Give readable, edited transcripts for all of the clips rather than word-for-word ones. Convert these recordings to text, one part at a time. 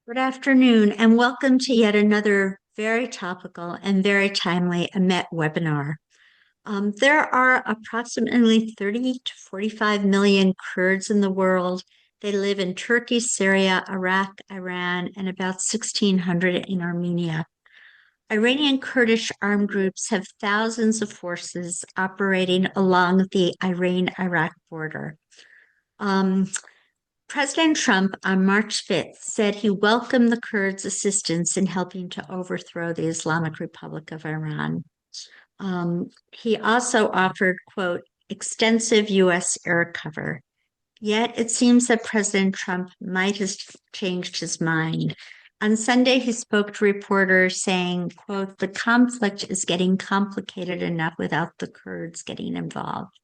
Good afternoon, and welcome to yet another very topical and very timely AMET webinar. There are approximately 30 to 45 million Kurds in the world. They live in Turkey, Syria, Iraq, Iran, and about 1,600 in Armenia. Iranian Kurdish armed groups have thousands of forces operating along the Iran-Iraq border. Um, President Trump on March 5th said he welcomed the Kurds' assistance in helping to overthrow the Islamic Republic of Iran. He also offered, quote, extensive U.S. air cover. Yet it seems that President Trump might have changed his mind. On Sunday, he spoke to reporters saying, quote, the conflict is getting complicated enough without the Kurds getting involved.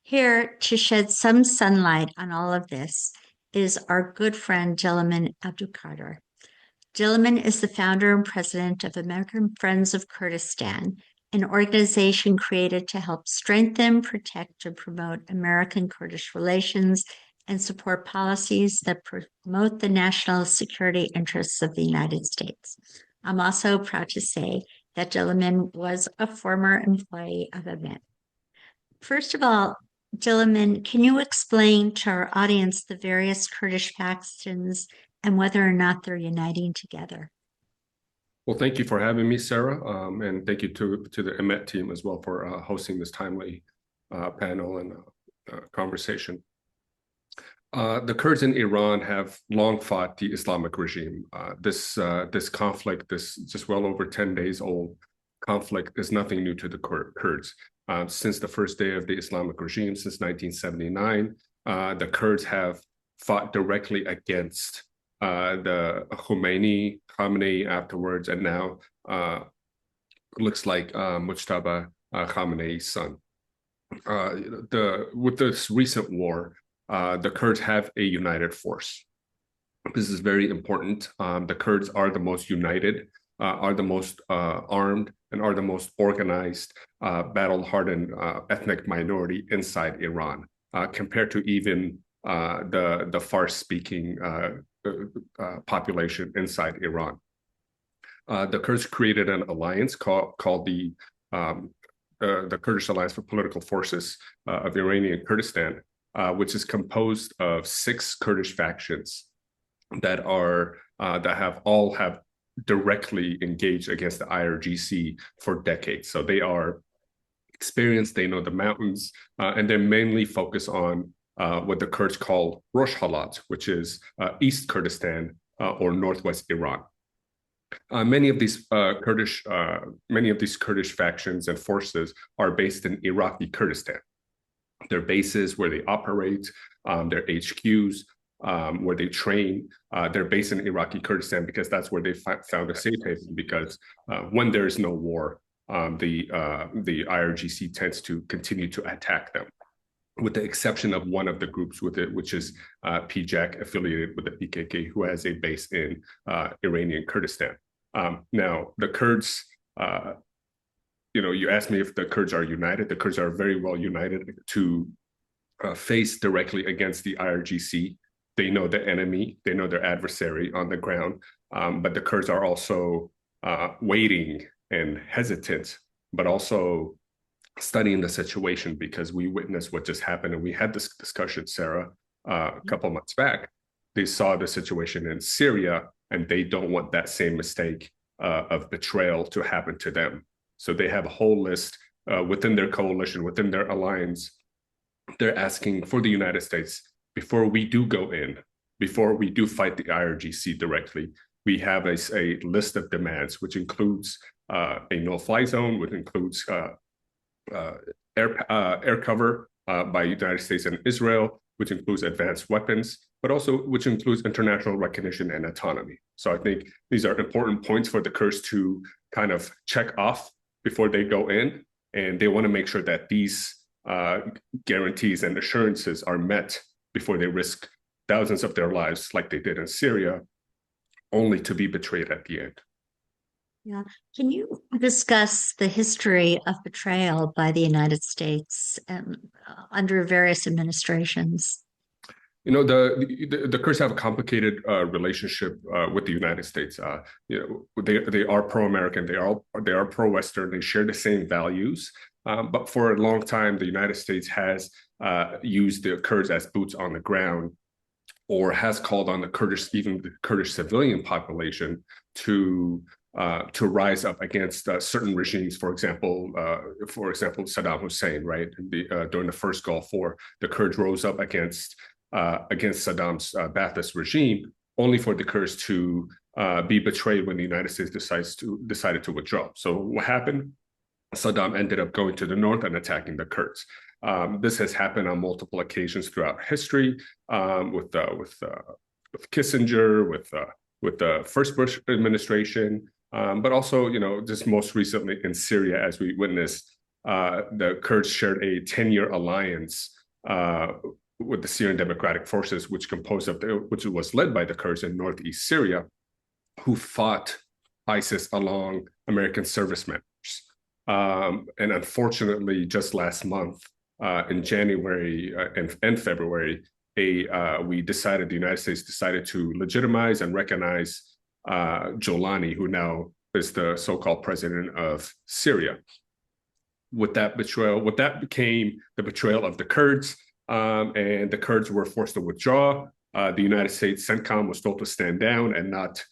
Here to shed some sunlight on all of this is our good friend Jeliman Abdulkader. Jeliman is the founder and president of American Friends of Kurdistan, an organization created to help strengthen, protect, and promote American Kurdish relations and support policies that promote the national security interests of the United States. I'm also proud to say that Jeliman was a former employee of AMET. First of all, Jeliman, can you explain to our audience the various Kurdish factions and whether or not they're uniting together? Well, thank you for having me, Sarah, and thank you to the EMET team as well for hosting this timely panel and conversation. The Kurds in Iran have long fought the Islamic regime. This conflict, this just well over 10 days old conflict, is nothing new to the Kurds. Since the first day of the Islamic regime, since 1979, the Kurds have fought directly against the Khamenei afterwards, and now looks like Mujtaba Khamenei's son. With this recent war, the Kurds have a united force. This is very important. The Kurds are the most united, are the most armed, and are the most organized, battle-hardened ethnic minority inside Iran, compared to even the Fars-speaking population inside Iran. The Kurds created an alliance called the Kurdish Alliance for Political Forces of Iranian Kurdistan, which is composed of 6 Kurdish factions that have directly engaged against the IRGC for decades. So they are experienced, they know the mountains, and they mainly focus on what the Kurds call Rosh Halat, which is East Kurdistan or Northwest Iran. Many of these Kurdish factions and forces are based in Iraqi Kurdistan. Their bases where they operate, their HQs, where they train, they're based in Iraqi Kurdistan because that's where they found a safe haven. Because when there is no war, the IRGC tends to continue to attack them, with the exception of one of the groups with it, which is PJAK, affiliated with the PKK, who has a base in Iranian Kurdistan. Now, the Kurds, you asked me if the Kurds are united. The Kurds are very well united to face directly against the IRGC. They know the enemy, they know their adversary on the ground, but the Kurds are also waiting and hesitant, but also studying the situation, because we witnessed what just happened, and we had this discussion, Sarah, a couple months back. They saw the situation in Syria, and they don't want that same mistake of betrayal to happen to them. So they have a whole list within their coalition, within their alliance. They're asking for the United States, before we do go in, before we do fight the IRGC directly, we have a list of demands, which includes a no-fly zone, which includes air cover by the United States and Israel, which includes advanced weapons, but also which includes international recognition and autonomy. So I think these are important points for the Kurds to kind of check off before they go in, and they want to make sure that these guarantees and assurances are met before they risk thousands of their lives, like they did in Syria, only to be betrayed at the end. Yeah. Can you discuss the history of betrayal by the United States under various administrations? The Kurds have a complicated relationship with the United States. They are pro-American, they are pro-Western, they share the same values. But for a long time, the United States has used the Kurds as boots on the ground, or has called on even the Kurdish civilian population to rise up against certain regimes. For example, Saddam Hussein, right? During the first Gulf War, the Kurds rose up against Saddam's Ba'athist regime, only for the Kurds to be betrayed when the United States decided to withdraw. So what happened? Saddam ended up going to the north and attacking the Kurds. This has happened on multiple occasions throughout history, with Kissinger, with the first Bush administration, but also, just most recently in Syria, as we witnessed, the Kurds shared a 10-year alliance with the Syrian Democratic Forces, which was led by the Kurds in northeast Syria, who fought ISIS along American servicemen. And unfortunately, just last month, in January and February, the United States decided to legitimize and recognize Jolani, who now is the so-called president of Syria. With that betrayal, became the betrayal of the Kurds, and the Kurds were forced to withdraw. The United States CENTCOM was told to stand down and not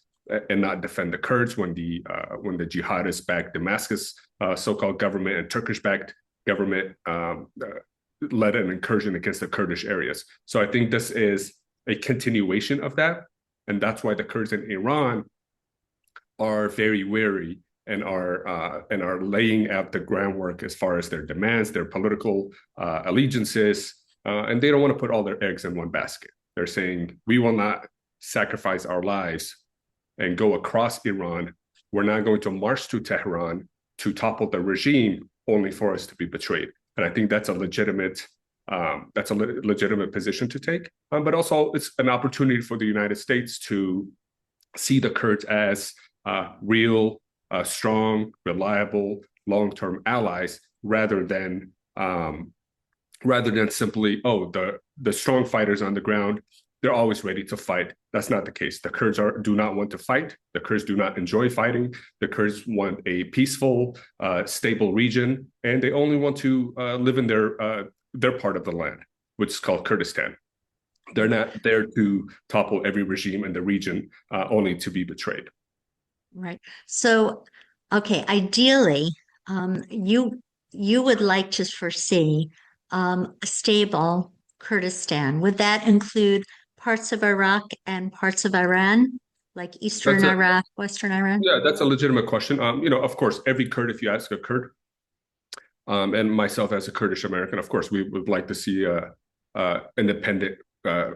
defend the Kurds when the jihadist-backed Damascus so-called government and Turkish-backed government led an incursion against the Kurdish areas. So I think this is a continuation of that, and that's why the Kurds in Iran are very wary and are laying out the groundwork as far as their demands, their political allegiances, and they don't want to put all their eggs in one basket. They're saying, we will not sacrifice our lives and go across Iran. We're not going to march to Tehran to topple the regime only for us to be betrayed. And I think that's a legitimate position to take. But also, it's an opportunity for the United States to see the Kurds as real, strong, reliable, long-term allies, rather than simply, the strong fighters on the ground, they're always ready to fight. That's not the case. The Kurds do not want to fight. The Kurds do not enjoy fighting. The Kurds want a peaceful, stable region, and they only want to live in their part of the land, which is called Kurdistan. They're not there to topple every regime in the region, only to be betrayed. Right. So, okay, ideally, you would like to foresee a stable Kurdistan. Would that include parts of Iraq and parts of Iran, like Eastern Iraq, Western Iran? Yeah, that's a legitimate question. Of course, every Kurd, if you ask a Kurd, and myself as a Kurdish American, of course, we would like to see a independent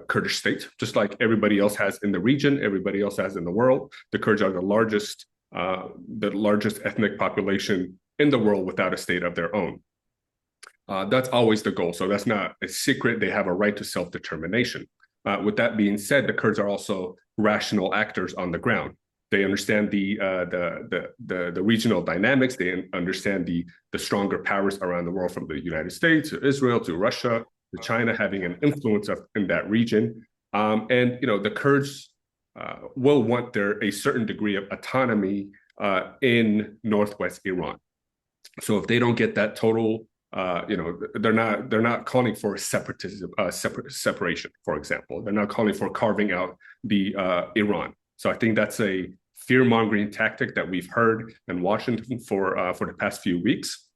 Kurdish state, just like everybody else has in the region, everybody else has in the world. The Kurds are the largest ethnic population in the world without a state of their own. That's always the goal. So that's not a secret. They have a right to self-determination. With that being said, the Kurds are also rational actors on the ground. They understand the regional dynamics. They understand the stronger powers around the world, from the United States to Israel to Russia to China, having an influence in that region. The Kurds will want a certain degree of autonomy in northwest Iran. So if they don't get that total, they're not calling for separatism, separation, for example. They're not calling for carving out the Iran. So I think that's a fear-mongering tactic that we've heard in Washington for the past few weeks.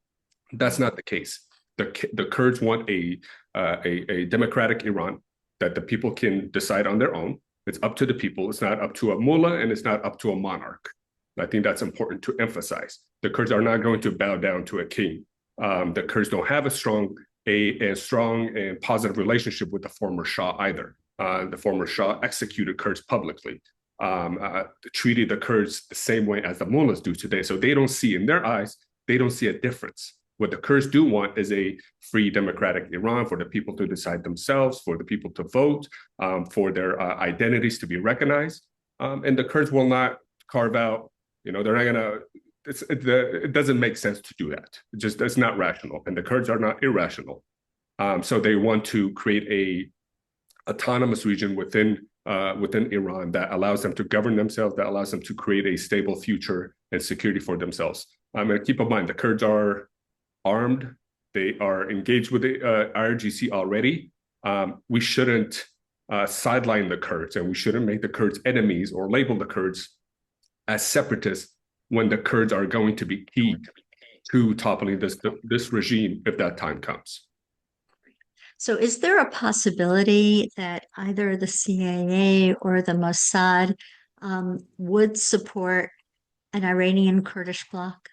That's not the case. The Kurds want a democratic Iran that the people can decide on their own. It's up to the people. It's not up to a mullah, and it's not up to a monarch. I think that's important to emphasize. The Kurds are not going to bow down to a king. The Kurds don't have a strong and positive relationship with the former Shah either. The former Shah executed Kurds publicly, treated the Kurds the same way as the mullahs do today. So they don't see, in their eyes, they don't see a difference. What the Kurds do want is a free, democratic Iran for the people to decide themselves, for the people to vote, for their identities to be recognized. And the Kurds will not carve out, they're not going to, it doesn't make sense to do that. It's not rational. And the Kurds are not irrational. So they want to create autonomous region within Iran that allows them to govern themselves, that allows them to create a stable future and security for themselves. And keep in mind, the Kurds are armed. They are engaged with the IRGC already. We shouldn't sideline the Kurds, and we shouldn't make the Kurds enemies or label the Kurds as separatists when the Kurds are going to be key to toppling this regime if that time comes. So, is there a possibility that either the CIA or the Mossad would support an Iranian Kurdish bloc?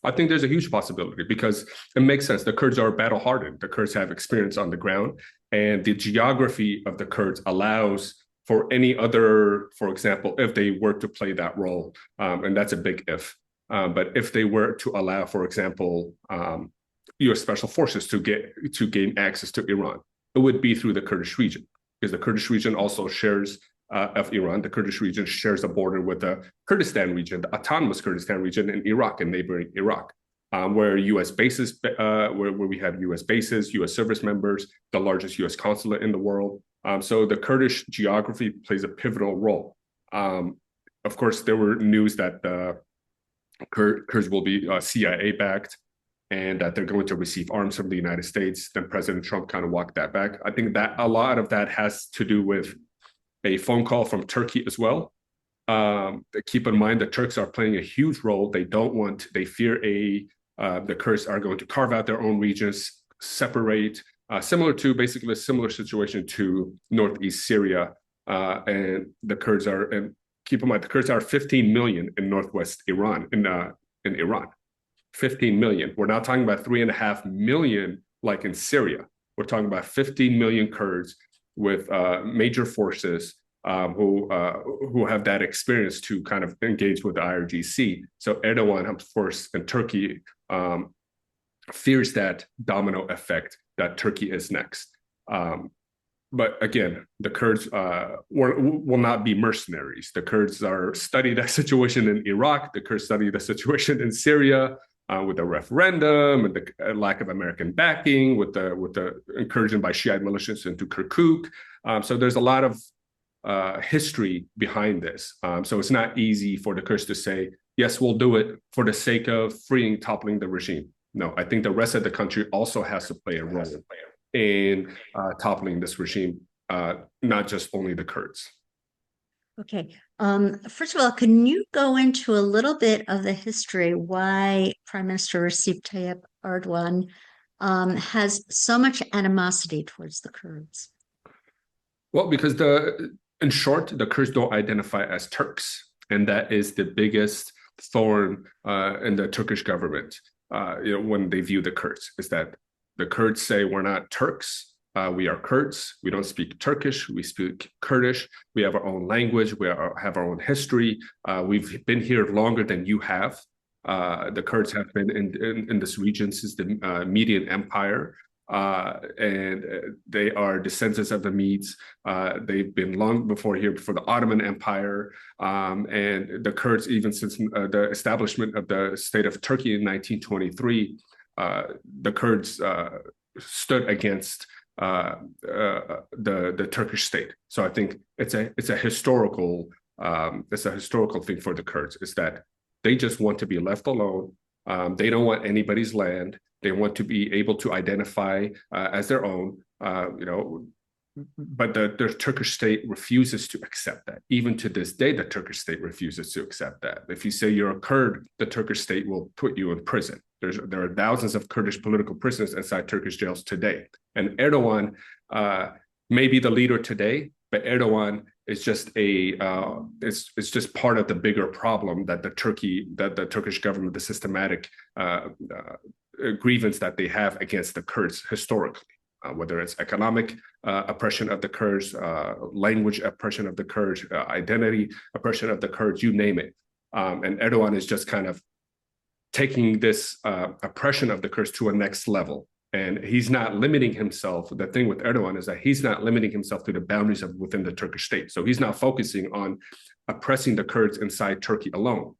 I think there's a huge possibility because it makes sense. The Kurds are battle hardened. The Kurds have experience on the ground, and the geography of the Kurds allows for any other, for example, if they were to play that role, and that's a big if. But if they were to allow, for example, U.S. special forces to gain access to Iran, it would be through the Kurdish region, because the Kurdish region also shares of Iran. The Kurdish region shares a border with the Kurdistan region, the autonomous Kurdistan region in Iraq and neighboring Iraq, where U.S. bases, where we have U.S. bases, U.S. service members, the largest U.S. consulate in the world. So the Kurdish geography plays a pivotal role. Of course, there were news that the Kurds will be CIA-backed and that they're going to receive arms from the United States. Then President Trump kind of walked that back. I think that a lot of that has to do with a phone call from Turkey as well. Keep in mind, the Turks are playing a huge role. They fear the Kurds are going to carve out their own regions, separate, basically a similar situation to northeast Syria. And the Kurds are, and keep in mind, the Kurds are 15 million in northwest Iran, in Iran. 15 million. We're not talking about 3.5 million like in Syria. We're talking about 15 million Kurds with major forces who have that experience to kind of engage with the IRGC. So Erdogan, of course, and Turkey fears that domino effect that Turkey is next. But again, the Kurds will not be mercenaries. The Kurds study that situation in Iraq. The Kurds study the situation in Syria. With the referendum and the lack of American backing, with the incursion by Shiite militias into Kirkuk. So there's a lot of history behind this. So it's not easy for the Kurds to say, yes, we'll do it for the sake of toppling the regime. No, I think the rest of the country also has to play a role in toppling this regime, not just only the Kurds. Okay. First of all, can you go into a little bit of the history why Prime Minister Recep Tayyip Erdogan has so much animosity towards the Kurds? Well, because in short, the Kurds don't identify as Turks, and that is the biggest thorn in the Turkish government. When they view the Kurds, is that the Kurds say we're not Turks. We are Kurds. We don't speak Turkish. We speak Kurdish. We have our own language. We have our own history. We've been here longer than you have. The Kurds have been in this region since the Median Empire, and they are descendants of the Medes. They've been long before the Ottoman Empire, and the Kurds, even since the establishment of the state of Turkey in 1923, the Kurds stood against the Turkish state. So I think it's a historical thing for the Kurds, is that they just want to be left alone. They don't want anybody's land. They want to be able to identify as their own. But the Turkish state refuses to accept that. Even to this day, the Turkish state refuses to accept that. If you say you're a Kurd, the Turkish state will put you in prison. There are thousands of Kurdish political prisoners inside Turkish jails today. And Erdogan may be the leader today, but Erdogan is just it's just part of the bigger problem that the Turkish government, the systematic grievance that they have against the Kurds historically. Whether it's economic oppression of the Kurds, language oppression of the Kurds, identity oppression of the Kurds, you name it. And Erdogan is just kind of taking this oppression of the Kurds to a next level. And he's not limiting himself. The thing with Erdogan is that he's not limiting himself to the boundaries of within the Turkish state. So he's not focusing on oppressing the Kurds inside Turkey alone.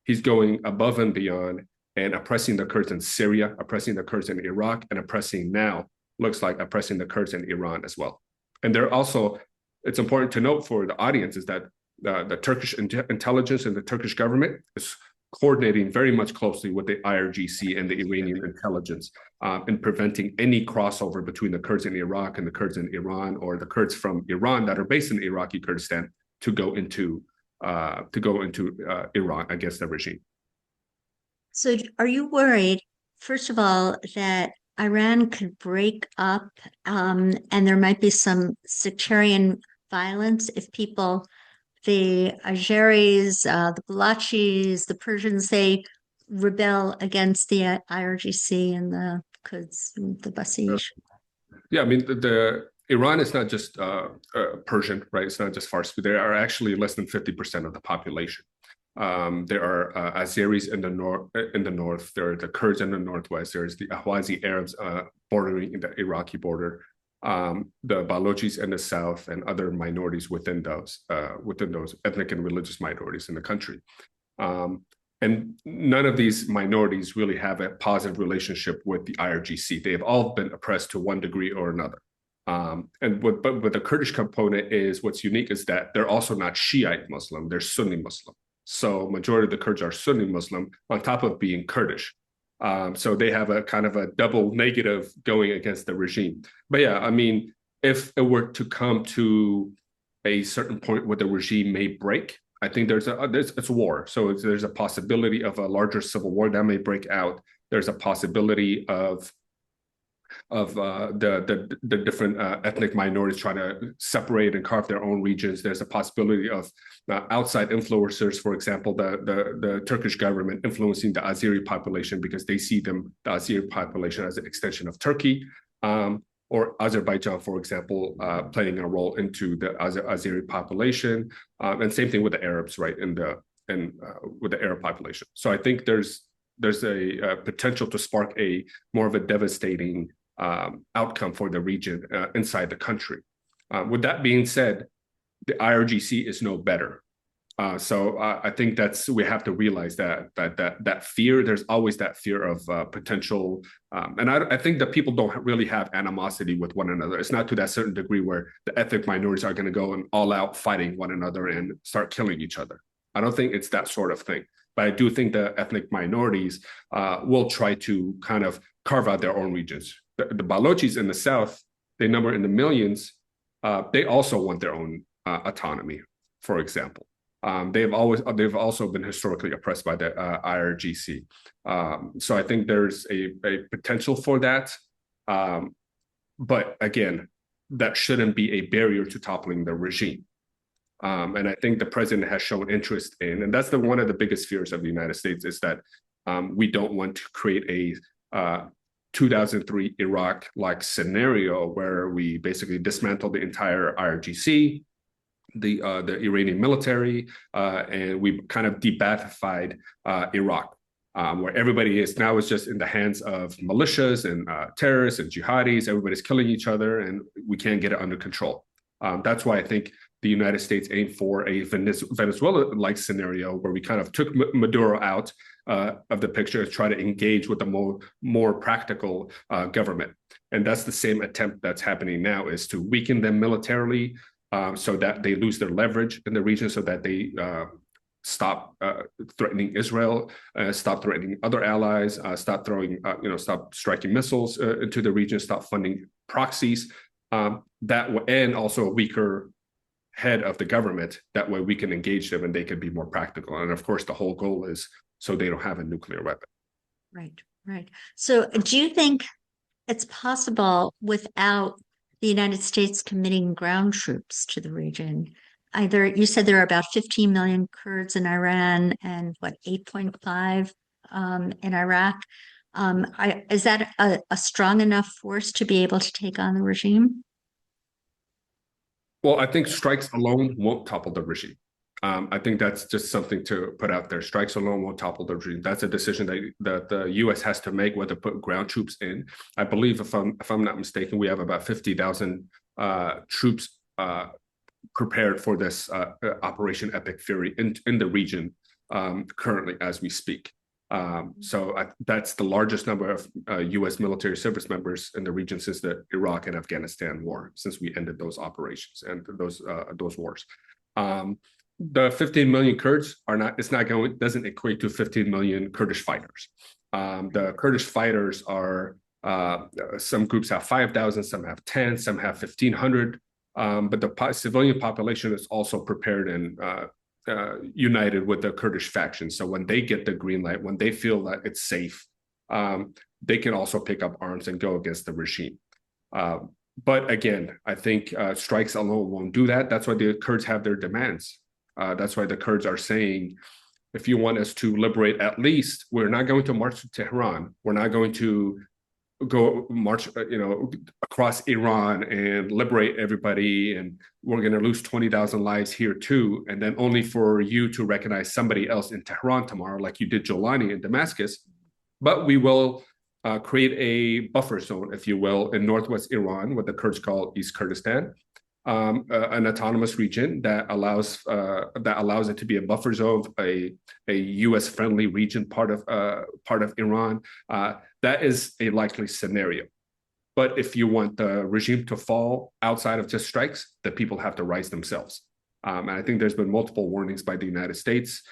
He's going above and beyond and oppressing the Kurds in Syria, oppressing the Kurds in Iraq, and oppressing now, looks like oppressing the Kurds in Iran as well. And they're also, it's important to note for the audience is that the Turkish intelligence and the Turkish government is coordinating very much closely with the IRGC and the Iranian intelligence in preventing any crossover between the Kurds in Iraq and the Kurds in Iran, or the Kurds from Iran that are based in Iraqi Kurdistan to go into Iran against the regime. So, are you worried, first of all, that Iran could break up and there might be some sectarian violence if people, the Azeris, the Balachis, the Persians, they rebel against the IRGC and the Kurds, the Basij? Yeah, I mean, the Iran is not just Persian, right? It's not just Farsi. There are actually less than 50% of the population. There are Azeris in the north. There are the Kurds in the northwest. There's the Ahwazi Arabs bordering the Iraqi border. The Balochis in the south, and other minorities within those ethnic and religious minorities in the country. And none of these minorities really have a positive relationship with the IRGC. They have all been oppressed to one degree or another. But the Kurdish component is, what's unique is that they're also not Shiite Muslim, they're Sunni Muslim. So majority of the Kurds are Sunni Muslim on top of being Kurdish. So they have a kind of a double negative going against the regime. But yeah, I mean, if it were to come to a certain point where the regime may break, I think it's a war. So there's a possibility of a larger civil war that may break out. There's a possibility of the different ethnic minorities trying to separate and carve their own regions. There's a possibility of outside influencers, for example, the Turkish government influencing the Azeri population because they see the Azeri population as an extension of Turkey, or Azerbaijan, for example, playing a role into the Azeri population, and same thing with the Arabs, right? With the Arab population. So I think there's a potential to spark a more of a devastating outcome for the region inside the country. With that being said, the IRGC is no better. So I think we have to realize that fear. There's always that fear of potential, and I think that people don't really have animosity with one another. It's not to that certain degree where the ethnic minorities are going to go and all out fighting one another and start killing each other. I don't think it's that sort of thing. But I do think the ethnic minorities will try to kind of carve out their own regions. The Balochis in the south, they number in the millions. They also want their own autonomy, for example. They've also been historically oppressed by the IRGC. So I think there's a potential for that. But again, that shouldn't be a barrier to toppling the regime. And I think the president has shown interest in, and that's one of the biggest fears of the United States, is that we don't want to create a 2003 Iraq-like scenario where we basically dismantle the entire IRGC, the Iranian military, and we kind of de-Baathified Iraq, where everybody is now just in the hands of militias and terrorists and jihadis. Everybody's killing each other, and we can't get it under control. That's why I think the United States aimed for a Venezuela-like scenario where we kind of took Maduro out of the picture to try to engage with a more practical government. And that's the same attempt that's happening now, is to weaken them militarily so that they lose their leverage in the region, so that they stop threatening Israel, stop threatening other allies, stop striking missiles into the region, stop funding proxies. And also a weaker head of the government. That way we can engage them and they can be more practical. And of course, the whole goal is so they don't have a nuclear weapon. Right. So do you think it's possible without the United States committing ground troops to the region? Either you said there are about 15 million Kurds in Iran and 8.5 in Iraq. Is that a strong enough force to be able to take on the regime? Well, I think strikes alone won't topple the regime. I think that's just something to put out there. Strikes alone won't topple the regime. That's a decision that the U.S. has to make, whether to put ground troops in. I believe, if I'm not mistaken, we have about 50,000 troops prepared for this Operation Epic Fury in the region currently as we speak. That's the largest number of U.S. military service members in the region since the Iraq and Afghanistan war, since we ended those operations and those wars. The 15 million Kurds doesn't equate to 15 million Kurdish fighters. The Kurdish fighters are, some groups have 5,000, some have 10, some have 1,500. But the civilian population is also prepared and united with the Kurdish faction. So when they get the green light, when they feel that it's safe, they can also pick up arms and go against the regime. But again, I think strikes alone won't do that. That's why the Kurds have their demands. That's why the Kurds are saying, if you want us to liberate, at least we're not going to march to Tehran. We're not going to go march, across Iran and liberate everybody, and we're going to lose 20,000 lives here too, and then only for you to recognize somebody else in Tehran tomorrow, like you did Jolani in Damascus. But we will create a buffer zone, if you will, in northwest Iran, what the Kurds call East Kurdistan, an autonomous region that allows it to be a buffer zone, a U.S. friendly region, part of Iran. That is a likely scenario. But if you want the regime to fall outside of just strikes, the people have to rise themselves. And I think there's been multiple warnings by the United States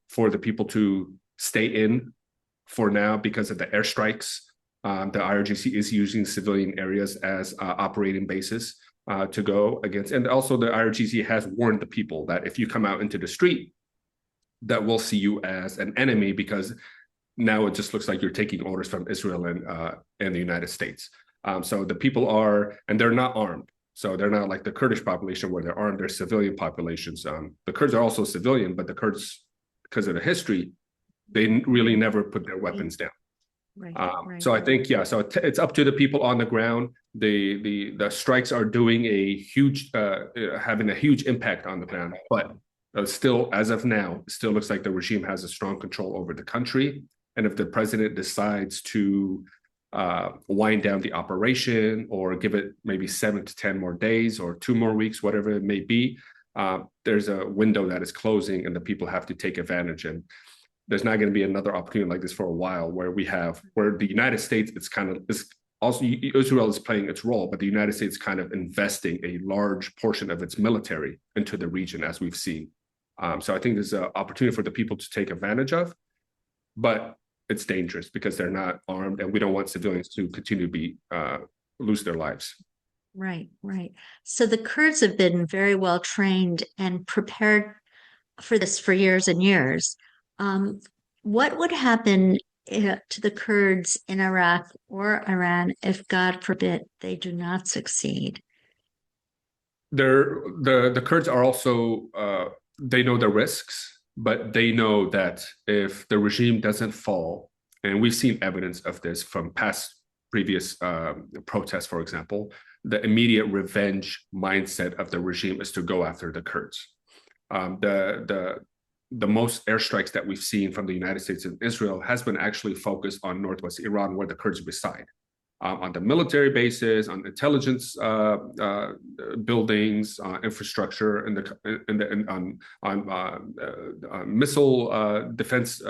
for the people to stay in for now because of the airstrikes. The IRGC is using civilian areas as operating bases to go against. And also the IRGC has warned the people that if you come out into the street, that we'll see you as an enemy, because now it just looks like you're taking orders from Israel and the United States. So the people are, and they're not armed. So they're not like the Kurdish population where they're armed, they're civilian populations. The Kurds are also civilian, but the Kurds, because of the history, they really never put their weapons down. Right. So I think, so it's up to the people on the ground. The strikes are doing having a huge impact on the ground, but still, as of now, it still looks like the regime has a strong control over the country. And if the president decides to wind down the operation or give it maybe 7 to 10 more days or 2 more weeks, whatever it may be, there's a window that is closing and the people have to take advantage. And there's not going to be another opportunity like this for a while where the United States, also Israel is playing its role, but the United States kind of investing a large portion of its military into the region, as we've seen. So I think there's an opportunity for the people to take advantage of, but it's dangerous because they're not armed, and we don't want civilians to continue to lose their lives. Right. So the Kurds have been very well trained and prepared for this for years and years. What would happen to the Kurds in Iraq or Iran if, God forbid, they do not succeed? The Kurds are also, they know the risks, but they know that if the regime doesn't fall, and we've seen evidence of this from previous protests, for example, the immediate revenge mindset of the regime is to go after the Kurds. The most airstrikes that we've seen from the United States and Israel has been actually focused on northwest Iran, where the Kurds reside, on the military bases, on intelligence buildings, infrastructure, on missile defense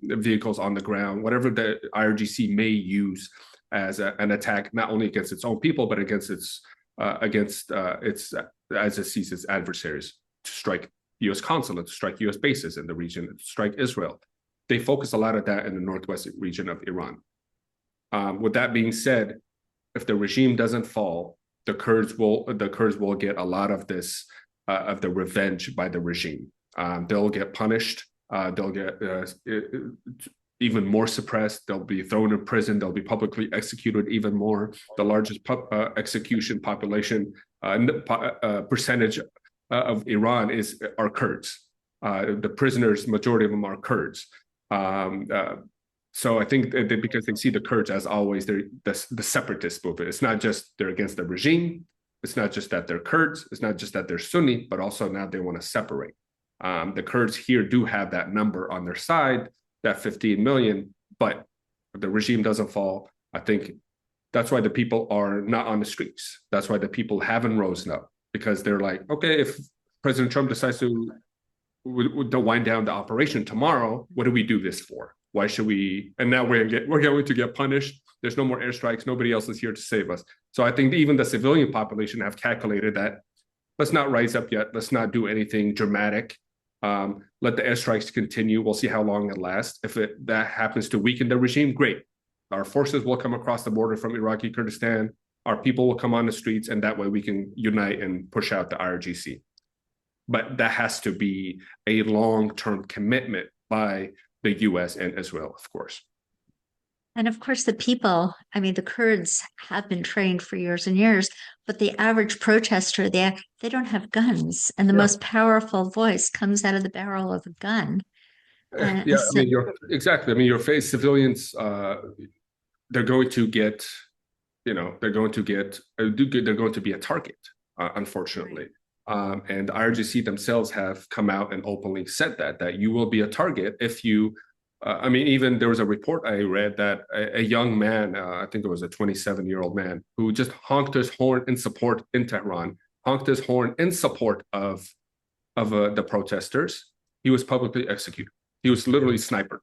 vehicles on the ground, whatever the IRGC may use as an attack, not only against its own people, but against its as it sees its adversaries, to strike U.S. consulates, strike U.S. bases in the region, strike Israel. They focus a lot of that in the northwest region of Iran. With that being said, if the regime doesn't fall, the Kurds will get a lot of this of the revenge by the regime. They'll get punished. They'll get even more suppressed. They'll be thrown in prison. They'll be publicly executed even more. The largest execution population percentage of Iran are Kurds. The prisoners, majority of them are Kurds. So I think that because they see the Kurds as always the separatist movement. It's not just they're against the regime. It's not just that they're Kurds. It's not just that they're Sunni, but also now they want to separate. The Kurds here do have that number on their side, that 15 million, but if the regime doesn't fall, I think that's why the people are not on the streets. That's why the people haven't risen up, because they're like, okay, if President Trump decides to wind down the operation tomorrow, what do we do this for? Why should we? And now we're going to get punished. There's no more airstrikes. Nobody else is here to save us. So I think even the civilian population have calculated that let's not rise up yet. Let's not do anything dramatic. Let the airstrikes continue. We'll see how long it lasts. If that happens to weaken the regime, great. Our forces will come across the border from Iraqi Kurdistan. Our people will come on the streets, and that way we can unite and push out the IRGC. But that has to be a long-term commitment by the US and Israel, of course. And of course, the people, I mean, the Kurds have been trained for years and years, but the average protester, they don't have guns. And the most powerful voice comes out of the barrel of a gun. Yeah, I mean, exactly. I mean, your face civilians, they're going to get, they're going to be a target, unfortunately. And the IRGC themselves have come out and openly said that you will be a target if you, I mean, even there was a report I read that a young man, I think it was a 27-year-old man, who just honked his horn in support in Tehran, honked his horn in support of the protesters. He was publicly executed. He was literally sniped.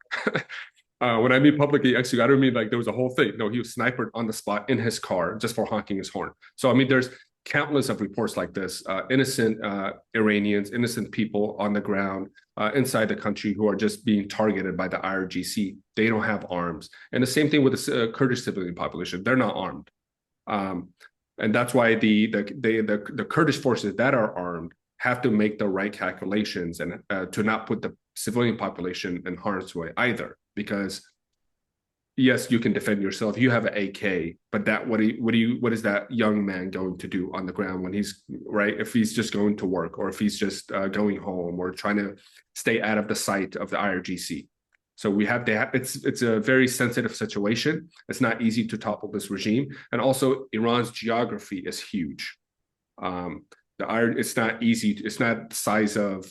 When I mean publicly executed, I don't mean like there was a whole thing. No, he was sniped on the spot in his car just for honking his horn. So, I mean, there's countless of reports like this, innocent Iranians, innocent people on the ground inside the country who are just being targeted by the IRGC. They don't have arms. And the same thing with the Kurdish civilian population. They're not armed. And that's why the Kurdish forces that are armed have to make the right calculations and to not put the civilian population in harm's way either. Because yes, you can defend yourself. You have an AK, but what is that young man going to do on the ground when he's right? If he's just going to work, or if he's just going home, or trying to stay out of the sight of the IRGC. So we have to. It's a very sensitive situation. It's not easy to topple this regime, and also Iran's geography is huge. It's not easy. It's not the size of,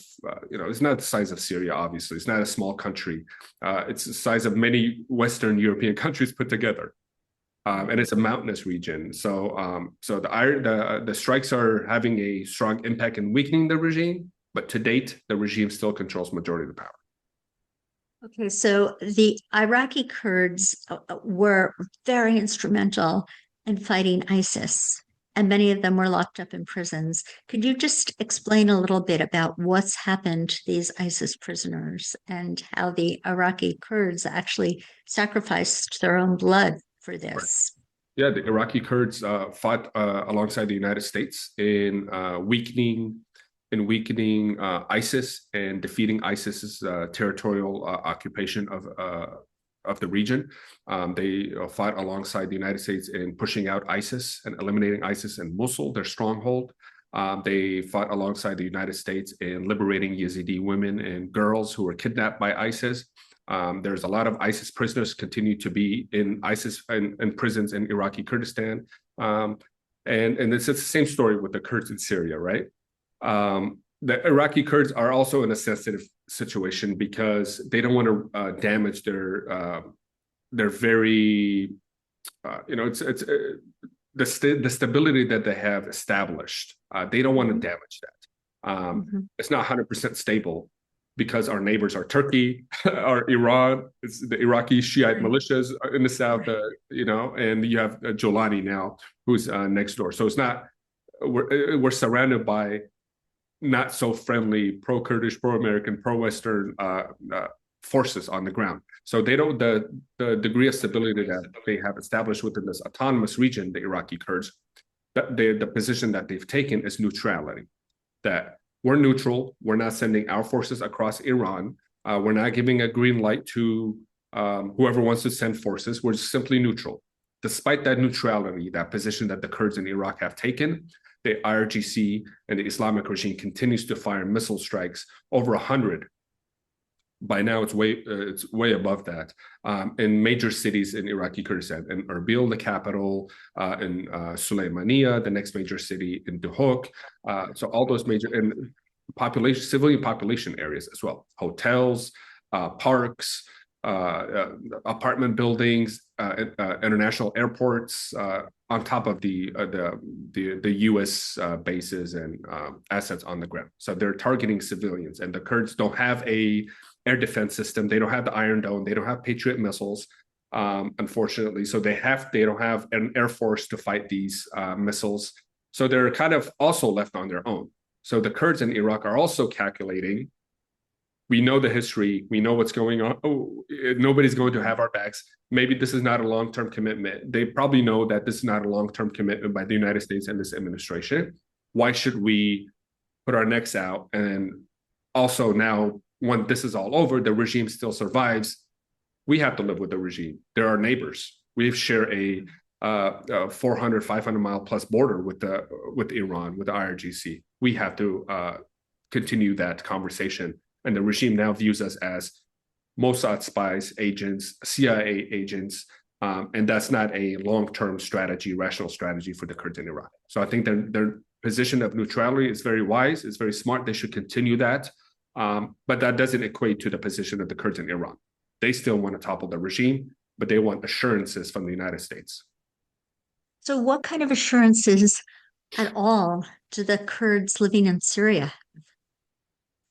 it's not the size of Syria, obviously. It's not a small country. It's the size of many Western European countries put together. And it's a mountainous region. So the strikes are having a strong impact in weakening the regime, but to date, the regime still controls majority of the power. Okay, so the Iraqi Kurds were very instrumental in fighting ISIS, and many of them were locked up in prisons. Could you just explain a little bit about what's happened to these ISIS prisoners and how the Iraqi Kurds actually sacrificed their own blood for this? Yeah, the Iraqi Kurds fought alongside the United States in weakening ISIS and defeating ISIS's territorial occupation of the region. They fought alongside the United States in pushing out ISIS and eliminating ISIS in Mosul, their stronghold. They fought alongside the United States in liberating Yazidi women and girls who were kidnapped by ISIS. There's a lot of ISIS prisoners continue to be in ISIS and prisons in Iraqi Kurdistan. And it's the same story with the Kurds in Syria, right? The Iraqi Kurds are also in a sensitive situation because they don't want to damage their very, the stability that they have established. They don't want to damage that. It's not 100% stable because our neighbors are Turkey, or Iran, it's the Iraqi Shiite militias in the south, and you have Jolani now, who's next door. So it's not, we're surrounded by not so friendly pro-Kurdish, pro-American, pro-Western forces on the ground. So they don't, the degree of stability that they have established within this autonomous region, the Iraqi Kurds, the position that they've taken is neutrality. That we're neutral, we're not sending our forces across Iran, we're not giving a green light to whoever wants to send forces, we're simply neutral. Despite that neutrality, that position that the Kurds in Iraq have taken, the IRGC and the Islamic regime continues to fire missile strikes, over 100. By now, it's way above that in major cities in Iraqi Kurdistan, in Erbil, the capital, in Sulaymaniyah, the next major city, in Duhok. So all those major and civilian population areas as well, hotels, parks, apartment buildings, international airports, on top of the U.S. bases and assets on the ground. So they're targeting civilians, and the Kurds don't have a air defense system. They don't have the Iron Dome. They don't have Patriot missiles, unfortunately. So they don't have an air force to fight these missiles. So they're kind of also left on their own. So the Kurds in Iraq are also calculating. We know the history. We know what's going on. Oh, nobody's going to have our backs. Maybe this is not a long-term commitment. They probably know that this is not a long-term commitment by the United States and this administration. Why should we put our necks out? And also now, when this is all over, the regime still survives. We have to live with the regime. They're our neighbors. We share a 400, 500 mile plus border with Iran, with the IRGC. We have to continue that conversation. And the regime now views us as Mossad spies, agents, CIA agents, and that's not a long-term strategy, rational strategy for the Kurds in Iraq. So I think their position of neutrality is very wise. It's very smart. They should continue that. But that doesn't equate to the position of the Kurds in Iran. They still want to topple the regime, but they want assurances from the United States. So, what kind of assurances at all do the Kurds living in Syria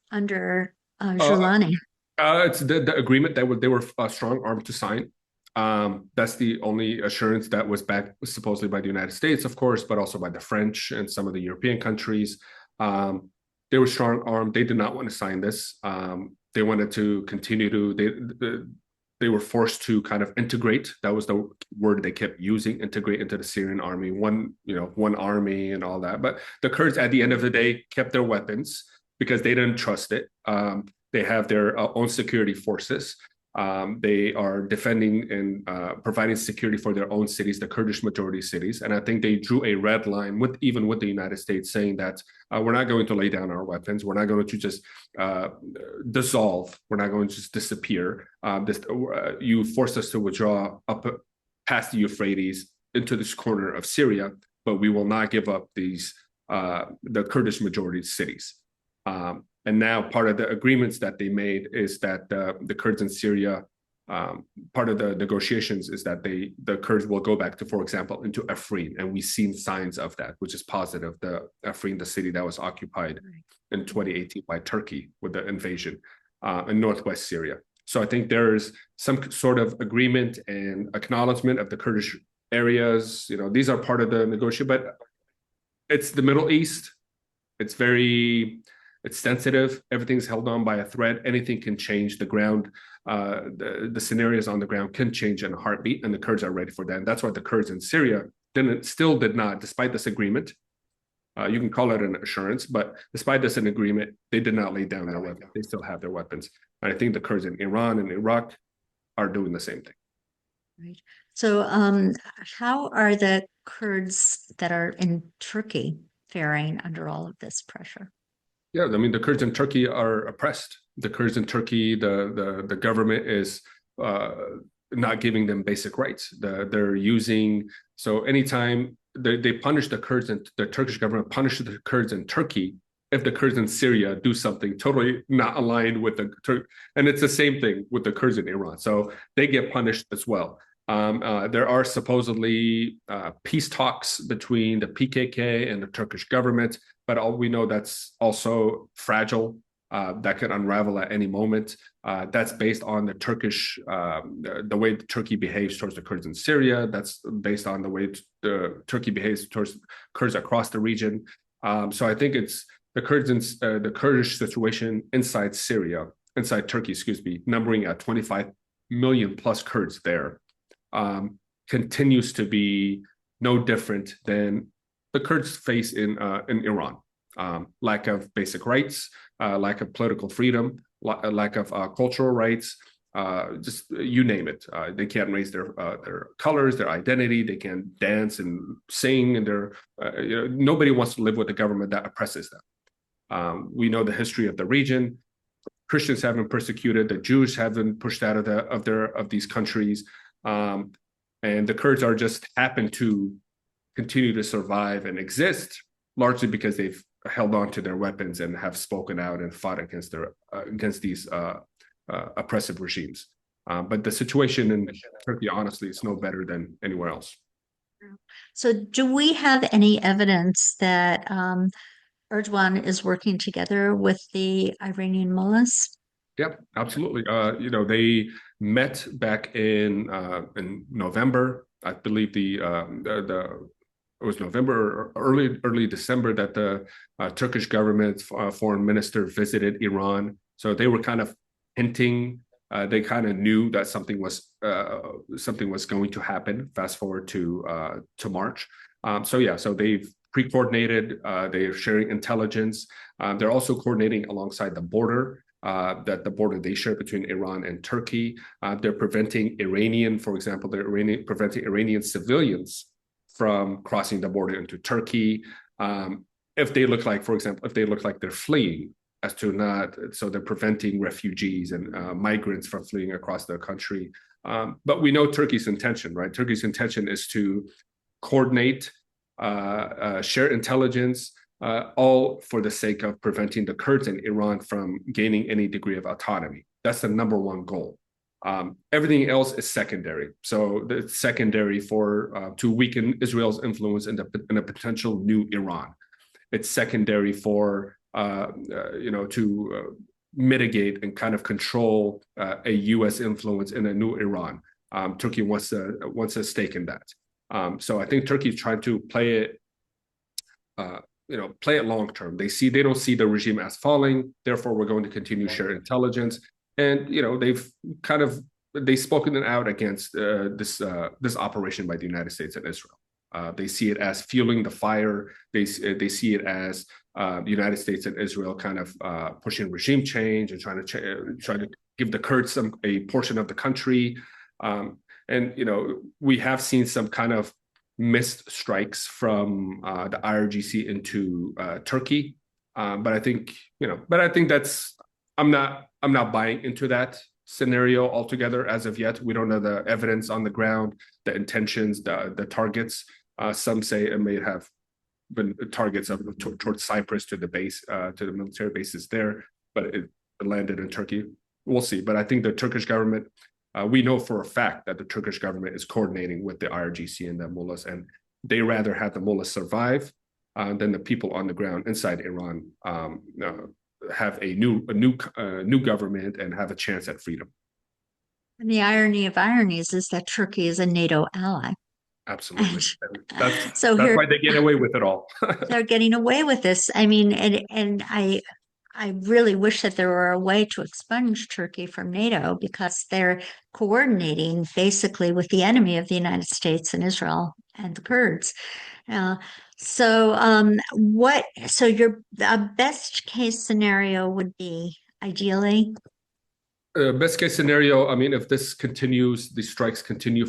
under Uh, Jolani? it's the agreement that they were strong armed to sign. That's the only assurance that was backed supposedly by the United States, of course, but also by the French and some of the European countries. They were strong armed. They did not want to sign this. They wanted to continue to. They were forced to kind of integrate. That was the word they kept using: integrate into the Syrian army. One army and all that. But the Kurds, at the end of the day, kept their weapons because they didn't trust it. They have their own security forces. They are defending and providing security for their own cities, the Kurdish majority cities. And I think they drew a red line even with the United States, saying that we're not going to lay down our weapons. We're not going to just dissolve. We're not going to just disappear. You forced us to withdraw up past the Euphrates into this corner of Syria, but we will not give up the Kurdish majority cities. And now part of the agreements that they made is that the Kurds in Syria, part of the negotiations is that the Kurds will go back to, for example, into Afrin. And we've seen signs of that, which is positive. The Afrin, the city that was occupied in 2018 by Turkey with the invasion in northwest Syria. So I think there's some sort of agreement and acknowledgement of the Kurdish areas. These are part of the negotiation, but it's the Middle East. It's sensitive. Everything's held on by a thread. Anything can change. The ground, the scenarios on the ground can change in a heartbeat, and the Kurds are ready for that. And that's why the Kurds in Syria still did not, despite this agreement, you can call it an assurance, but despite this an agreement, they did not lay down their weapons. They still have their weapons. And I think the Kurds in Iran and Iraq are doing the same thing. Right. So, how are the Kurds that are in Turkey faring under all of this pressure? Yeah, I mean, the Kurds in Turkey are oppressed. The Kurds in Turkey, the government is not giving them basic rights. They're using, so anytime they punish the Kurds, and the Turkish government punishes the Kurds in Turkey if the Kurds in Syria do something totally not aligned with the Turk. And it's the same thing with the Kurds in Iran. So they get punished as well. There are supposedly peace talks between the PKK and the Turkish government, but all we know that's also fragile. That could unravel at any moment. That's based on the way Turkey behaves towards the Kurds in Syria. That's based on the way the Turkey behaves towards Kurds across the region. So I think it's the Kurdish situation inside Turkey, numbering at 25 million plus Kurds there, continues to be no different than the Kurds face in Iran. Lack of basic rights, lack of political freedom, lack of cultural rights, just you name it. They can't raise their colors, their identity. They can't dance and sing, and nobody wants to live with a government that oppresses them. We know the history of the region. Christians have been persecuted. The Jews have been pushed out of these countries, and the Kurds are just happen to continue to survive and exist largely because they've held on to their weapons and have spoken out and fought against these oppressive regimes. But the situation in Turkey, honestly, is no better than anywhere else. So, do we have any evidence that Erdogan is working together with the Iranian mullahs? Yeah, absolutely. They met back in November. I believe the it was November or early December that the Turkish government's foreign minister visited Iran. So they were kind of hinting. They kind of knew that something was going to happen. Fast forward to March. So they've pre-coordinated. They're sharing intelligence. They're also coordinating alongside the border. That the border they share between Iran and Turkey. They're preventing for example, preventing Iranian civilians from crossing the border into Turkey. If they look like, for example, if they look like they're fleeing, so they're preventing refugees and migrants from fleeing across the country. But we know Turkey's intention, right? Turkey's intention is to coordinate, share intelligence, all for the sake of preventing the Kurds in Iran from gaining any degree of autonomy. That's the number one goal. Everything else is secondary. So it's secondary to weaken Israel's influence in a potential new Iran. It's secondary to mitigate and kind of control a U.S. influence in a new Iran. Turkey wants a stake in that. So I think Turkey is trying to play it long term. They don't see the regime as falling. Therefore, we're going to continue share intelligence. And they've spoken out against this operation by the United States and Israel. They see it as fueling the fire. They see it as the United States and Israel kind of pushing regime change and trying to give the Kurds a portion of the country. We have seen some kind of missed strikes from the IRGC into Turkey. But I think I'm not buying into that scenario altogether as of yet. We don't know the evidence on the ground, the intentions, the targets. Some say it may have been targets towards Cyprus to the base, to the military bases there, but it landed in Turkey. We'll see. But I think the Turkish government, we know for a fact that the Turkish government is coordinating with the IRGC and the mullahs, and they rather have the mullahs survive than the people on the ground inside Iran have a new government and have a chance at freedom. And the irony of ironies is that Turkey is a NATO ally. Absolutely. That's So here, why they get away with it all. they're getting away with this. I mean, and I really wish that there were a way to expunge Turkey from NATO because they're coordinating basically with the enemy of the United States and Israel and the Kurds. Uh, so your best case scenario would be ideally? Best case scenario, I mean, if this continues, the strikes continue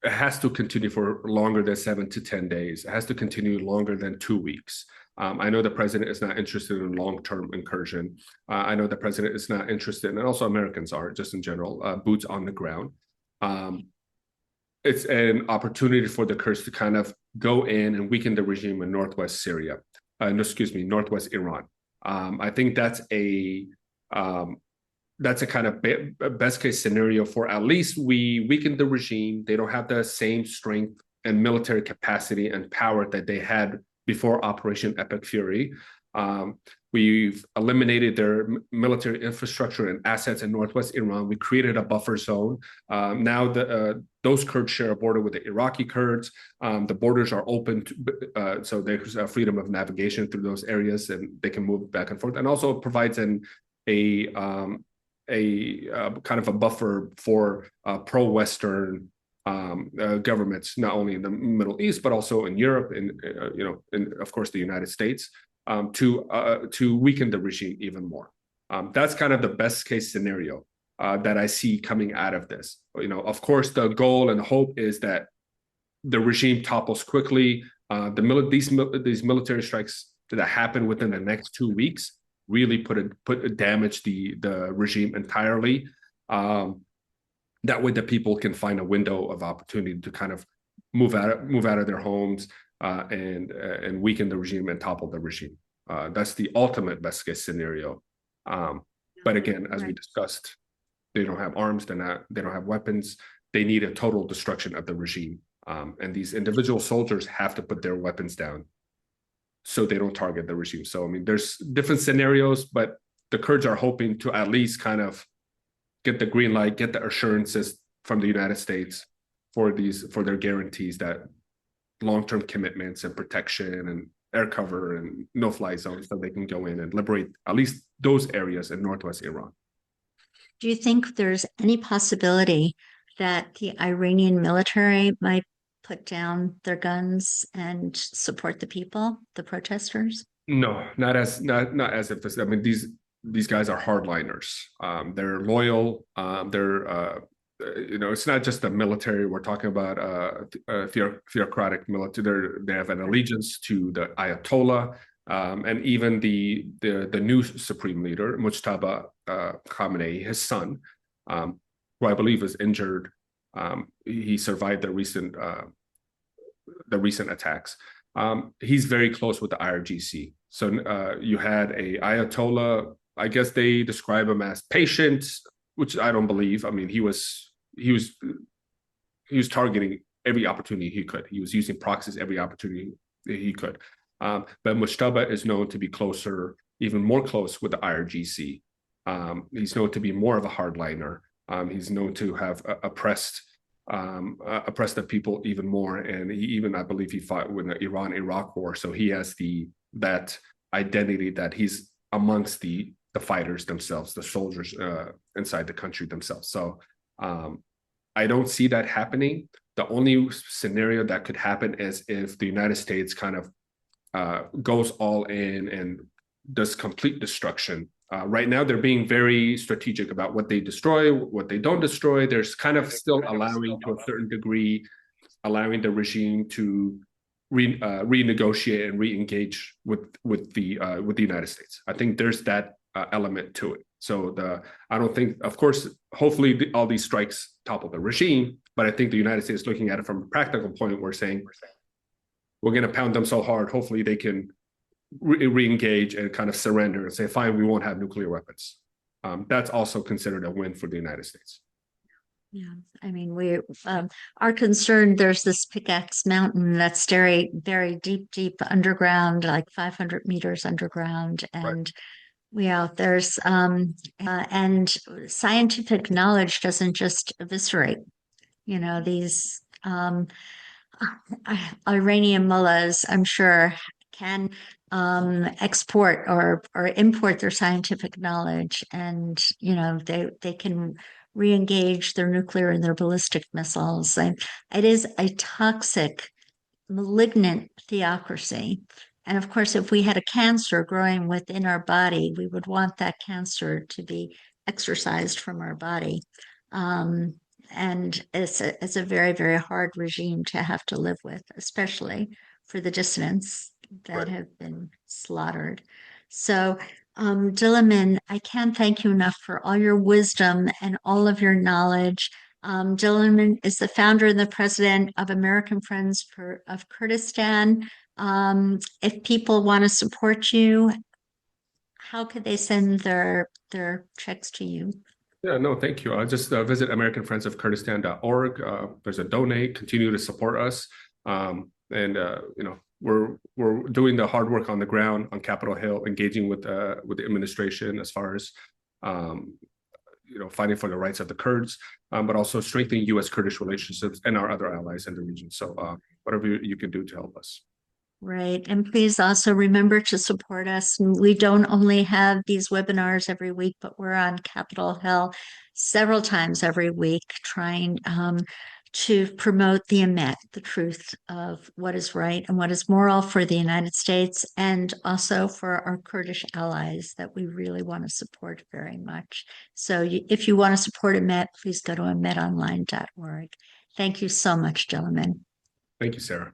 it has to continue for longer than 7 to 10 days. It has to continue longer than 2 weeks. I know the president is not interested in long-term incursion. I know the president is not interested, and also Americans are, just in general, boots on the ground. It's an opportunity for the Kurds to kind of go in and weaken the regime in northwest Syria. Northwest Iran. I think that's a kind of best case scenario for at least we weaken the regime. They don't have the same strength and military capacity and power that they had before Operation Epic Fury. We've eliminated their military infrastructure and assets in northwest Iran. We created a buffer zone. Now those Kurds share a border with the Iraqi Kurds. The borders are open, so there's a freedom of navigation through those areas, and they can move back and forth. And also it provides a kind of a buffer for pro-Western governments, not only in the Middle East but also in Europe and of course the United States, to weaken the regime even more. That's kind of the best case scenario that I see coming out of this. Of course, the goal and hope is that the regime topples quickly. These military strikes that happen within the next 2 weeks really damage the regime entirely. That way, the people can find a window of opportunity to kind of move out of their homes and weaken the regime and topple the regime. That's the ultimate best case scenario. But again, as we discussed, they don't have arms. They don't have weapons. They need a total destruction of the regime. And these individual soldiers have to put their weapons down so they don't target the regime. So, I mean, there's different scenarios, but the Kurds are hoping to at least kind of get the green light, get the assurances from the United States for their guarantees that long-term commitments and protection and air cover and no-fly zones, so they can go in and liberate at least those areas in northwest Iran. Do you think there's any possibility that the Iranian military might put down their guns and support the people, the protesters? No, not as if this. I mean, these guys are hardliners. They're loyal. It's not just the military. We're talking about theocratic military. They have an allegiance to the Ayatollah, and even the new supreme leader, Mujtaba Khamenei, his son, who I believe is injured. He survived the recent attacks. He's very close with the IRGC. So you had a Ayatollah. I guess they describe him as patient, which I don't believe. I mean, he was targeting every opportunity he could. He was using proxies every opportunity he could. But Mujtaba is known to be closer, even more close with the IRGC. He's known to be more of a hardliner. He's known to have oppressed the people even more, and I believe he fought with the Iran-Iraq war. So he has that identity that he's amongst the fighters themselves, the soldiers inside the country themselves. So I don't see that happening. The only scenario that could happen is if the United States kind of goes all in and does complete destruction. Right now, they're being very strategic about what they destroy, what they don't destroy. There's kind of still allowing, to a certain degree, allowing the regime to renegotiate and re-engage with the United States. I think there's that element to it. So I don't think, of course, hopefully all these strikes topple the regime, but I think the United States, looking at it from a practical point, we're saying we're going to pound them so hard, hopefully they can re-engage and kind of surrender and say, fine, we won't have nuclear weapons. That's also considered a win for the United States. Yeah, I mean, we are concerned. There's this Pickaxe Mountain that's very, very deep underground, like 500 meters underground, and there's and scientific knowledge doesn't just eviscerate. These Iranian mullahs, I'm sure, can export or import their scientific knowledge, and they can re-engage their nuclear and their ballistic missiles. And it is a toxic, malignant theocracy. And of course, if we had a cancer growing within our body, we would want that cancer to be exorcised from our body. And it's a very, very hard regime to have to live with, especially for the dissidents that have been slaughtered. So, Diliman, I can't thank you enough for all your wisdom and all of your knowledge. Diliman is the founder and the president of American Friends of Kurdistan. If people want to support you, how could they send their checks to you? Yeah, no, thank you. Just visit AmericanFriendsOfKurdistan.org. There's a donate. Continue to support us, we're doing the hard work on the ground on Capitol Hill, engaging with the administration as far as fighting for the rights of the Kurds, but also strengthening U.S.-Kurdish relationships and our other allies in the region. So whatever you can do to help us. Right. And please also remember to support us. We don't only have these webinars every week, but we're on Capitol Hill several times every week trying to promote the emet, the truth of what is right and what is moral for the United States, and also for our Kurdish allies that we really want to support very much. So if you want to support emet, please go to emetonline.org. Thank you so much, gentlemen. Thank you, Sarah.